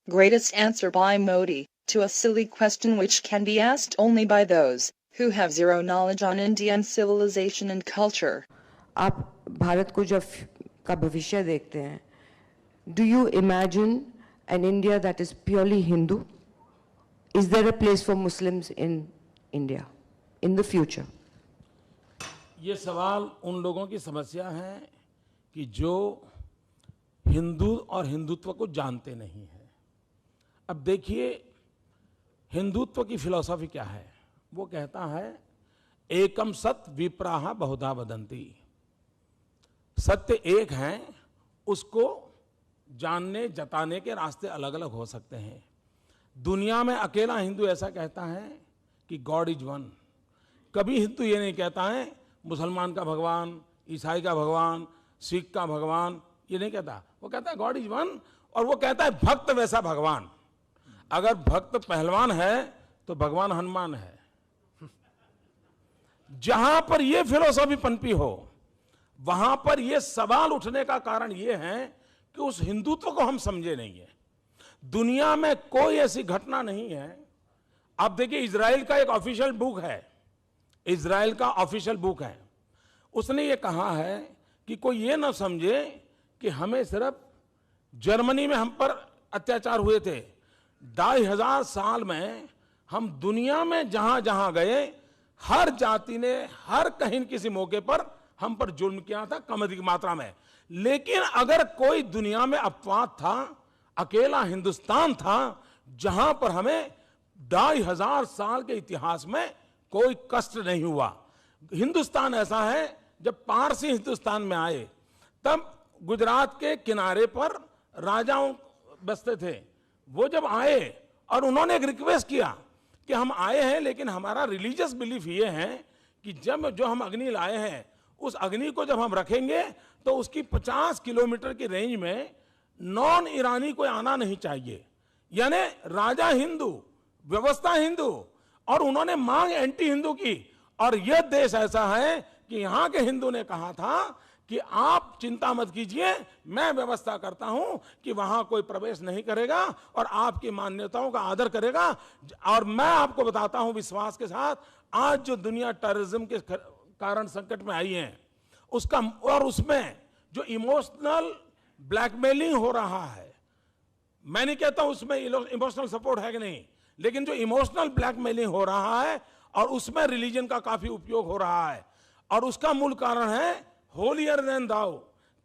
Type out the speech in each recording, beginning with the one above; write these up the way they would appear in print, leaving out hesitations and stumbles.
Greatest answer by Modi to a silly question which can be asked only by those who have zero knowledge on Indian civilization and culture. आप भारत को जब का भविष्य देखते हैं, do you imagine an India that is purely Hindu? Is there a place for Muslims in India in the future? ये सवाल उन लोगों की समस्या है कि जो हिंदू और हिंदुत्व को जानते नहीं हैं। अब देखिए, हिंदुत्व की फिलॉसफी क्या है? वो कहता है एकम सत विप्राह बहुधा वदंती। सत्य एक है, उसको जानने जताने के रास्ते अलग अलग हो सकते हैं। दुनिया में अकेला हिंदू ऐसा कहता है कि गॉड इज वन। कभी हिंदू ये नहीं कहता है मुसलमान का भगवान, ईसाई का भगवान, सिख का भगवान, ये नहीं कहता। वो कहता है गॉड इज वन, और वो कहता है भक्त वैसा भगवान। अगर भक्त पहलवान है तो भगवान हनुमान है। जहां पर ये फिलॉसफी पनपी हो, वहां पर ये सवाल उठने का कारण ये है कि उस हिंदुत्व को हम समझे नहीं है। दुनिया में कोई ऐसी घटना नहीं है। आप देखिए, इजराइल का एक ऑफिशियल बुक है, इजराइल का ऑफिशियल बुक है। उसने ये कहा है कि कोई ये ना समझे कि हमें सिर्फ जर्मनी में हम पर अत्याचार हुए थे। 2500 साल में हम दुनिया में जहां जहां गए, हर जाति ने हर कहीं किसी मौके पर हम पर जुल्म किया था, कम अधिक मात्रा में। लेकिन अगर कोई दुनिया में अपवाद था, अकेला हिंदुस्तान था जहां पर हमें 2500 साल के इतिहास में कोई कष्ट नहीं हुआ। हिंदुस्तान ऐसा है, जब पारसी हिंदुस्तान में आए तब गुजरात के किनारे पर राजाओं बसते थे। वो जब आए और उन्होंने एक रिक्वेस्ट किया कि हम आए हैं, लेकिन हमारा रिलीजियस बिलीफ ये है कि जब जो हम अग्नि लाए हैं, उस अग्नि को जब हम रखेंगे तो उसकी 50 किलोमीटर की रेंज में नॉन ईरानी कोई आना नहीं चाहिए। यानी राजा हिंदू, व्यवस्था हिंदू, और उन्होंने मांग एंटी हिंदू की। और यह देश ऐसा है कि यहां के हिंदू ने कहा था कि आप चिंता मत कीजिए, मैं व्यवस्था करता हूं कि वहां कोई प्रवेश नहीं करेगा और आपकी मान्यताओं का आदर करेगा। और मैं आपको बताता हूं विश्वास के साथ, आज जो दुनिया टेररिज्म के कारण संकट में आई है, उसका और उसमें जो इमोशनल ब्लैकमेलिंग हो रहा है, मैं नहीं कहता उसमें इमोशनल सपोर्ट है कि नहीं, लेकिन जो इमोशनल ब्लैकमेलिंग हो रहा है और उसमें रिलीजन का काफी उपयोग हो रहा है, और उसका मूल कारण है होलियर देन दाउ।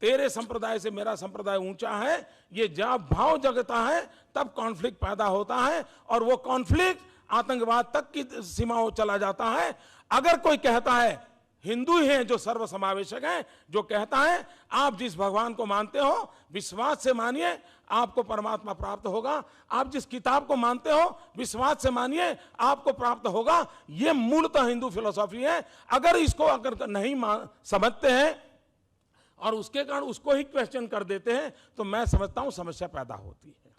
तेरे संप्रदाय से मेरा संप्रदाय ऊंचा है। ये जब भाव जगता है तब कॉन्फ्लिक्ट पैदा होता है, और वो कॉन्फ्लिक्ट आतंकवाद तक की सीमाओं चला जाता है। अगर कोई कहता है हिंदू ही हैं जो सर्व समावेशक हैं, जो कहता है आप जिस भगवान को मानते हो विश्वास से मानिए, आपको परमात्मा प्राप्त होगा। आप जिस किताब को मानते हो विश्वास से मानिए, आपको प्राप्त होगा। ये मूलतः हिंदू फिलॉसफी है। अगर इसको अगर नहीं समझते हैं और उसके कारण उसको ही क्वेश्चन कर देते हैं, तो मैं समझता हूं समस्या पैदा होती है।